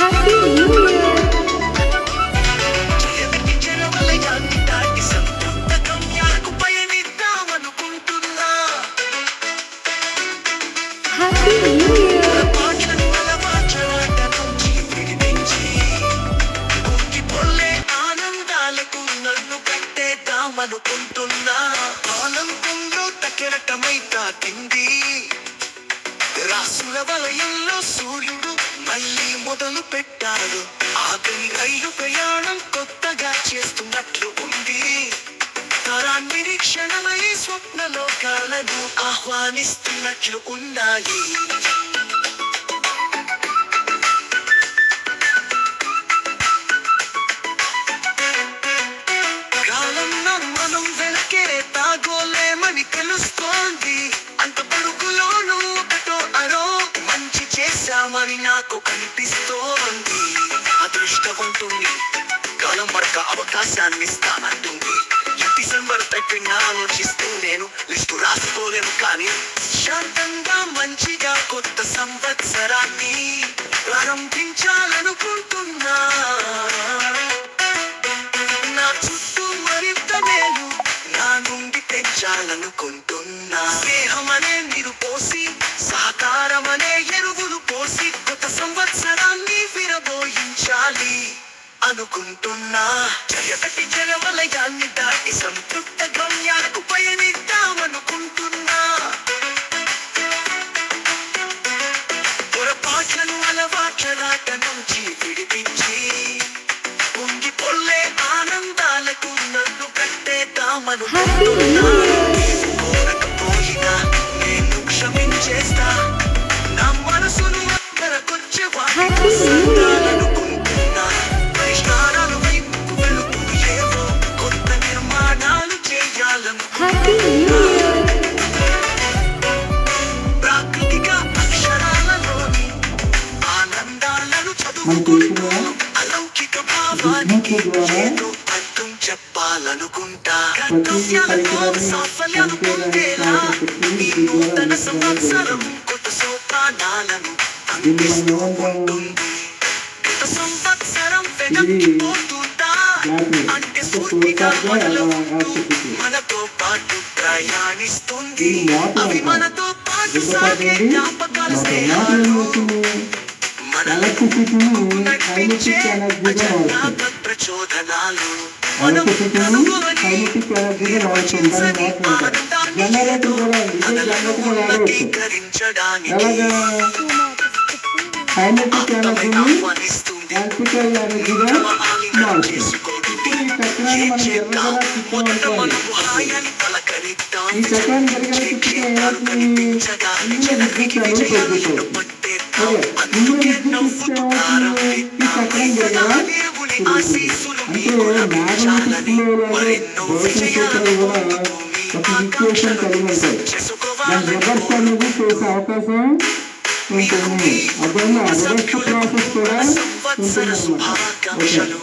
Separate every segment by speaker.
Speaker 1: Happy new year. Happy new year.
Speaker 2: అనుకుంటున్నా ఆనందంలో తకెరటమైతా తింది రాసుల వలయంలో సూర్యుడు మళ్ళీ మొదలు పెట్టాడు ఆగని రైలు ప్రయాణం కొత్తగా చేస్తున్నట్లు ఉంది తరాన్ని నిరీక్షణమై స్వప్న లోకాలను ఆహ్వానిస్తున్నట్లు ఉన్నాయి తెలుస్తోంది అంత పడుకులోనూ ఒకటో అరో మంచి చేశామని నాకు కనిపిస్తోంది అదృష్టవంతుంది కాలం మరొక అవకాశాన్ని ఇస్తానంటుంది డిసెంబర్ 30 ఆలోచిస్తూ నేను లిస్టు రాసుకోలేను కానీ శాంతంగా మంచిగా కొత్త సంవత్సరాన్ని ప్రారంభించాలనుకుంటున్నా నా చుట్టూ మరింత మేలు నా నుండి పెంచాలనుకుంటున్నా స్నేహమనే నీరు పోసి సహకారమనే ఎరువులు పోసి కొత్త సంవత్సరాన్ని విరబోయించాలి అనుకుంటున్నా జయగటి జనవలయాన్ని దాటి సంతృప్త గమ్యాలకు పయనిద్దామనుకుంటున్నా పొరపాట్లను అలవాట్లరాట నుంచి విడిపించి పొంగి పొల్లే ఆనందాలకు నన్ను కట్టేద్దామనుకుంటున్నా కోరకపోయినా నేను క్షమించేస్తా నా మనసును అక్కరకొచ్చే వాటిని సర్దాలనుకుంటున్నా పరిష్కారాలు వైపుకు వెళుతూ ఏవో కొత్త నిర్మాణాలు చేయాలనుకుంటున్నా ప్రాకృతిక అక్షరాలలోని ఆనందాలను చదువుకుంటూ అలౌకిక భావానికి ఏదో అర్థం చెప్పాలనుకుంటా కర్తవ్యాలతో సాఫల్యాలు పొందేలా ఈ నూతన సంవత్సరం కొత్త సోపానాలను అందిస్తూ ఉంటుంది గత సంవత్సరం వెనక్కిపోతుందా అంటే స్ఫూర్తిగా మొదలవుతూ మనతో పాటు ప్రయాణిస్తుంది అవి మనతో పాటు సాగే జ్ఞాపకాల స్నేహాలు మనలకు నడిపించే అజాత ప్రచోదనాలు మనం కనుగొని నిర్వచించని ఆనందాన్ని ఏదో మనలను ఉన్నతీకరించడానికి ఆహ్వానిస్తుంది చేసుకోవడానికి ఏం చేద్దాం మొదట మనము హాయని పలకరిద్దాం కనిపించగానే జనరికి విజయాలను పట్టేద్దాం అందుకే నవ్వుతూ ప్రారంభిద్దాం దేవుని ఆశీస్సులు మీకు లభించాలని మరెన్నో విజయాలను పొందుతూ మీ ఆకాంక్షలను నిజం చేసుకోవాలని సంవత్సర శుభాకాంక్షలు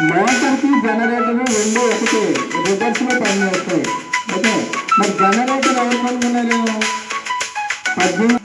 Speaker 3: మోటార్కి జనరేటర్ రెండు ఒకటి రివర్స్లో పని చేస్తాయి. ఓకే, మరి జనరేటర్ ఎవరు కనుగొన్నారు? 18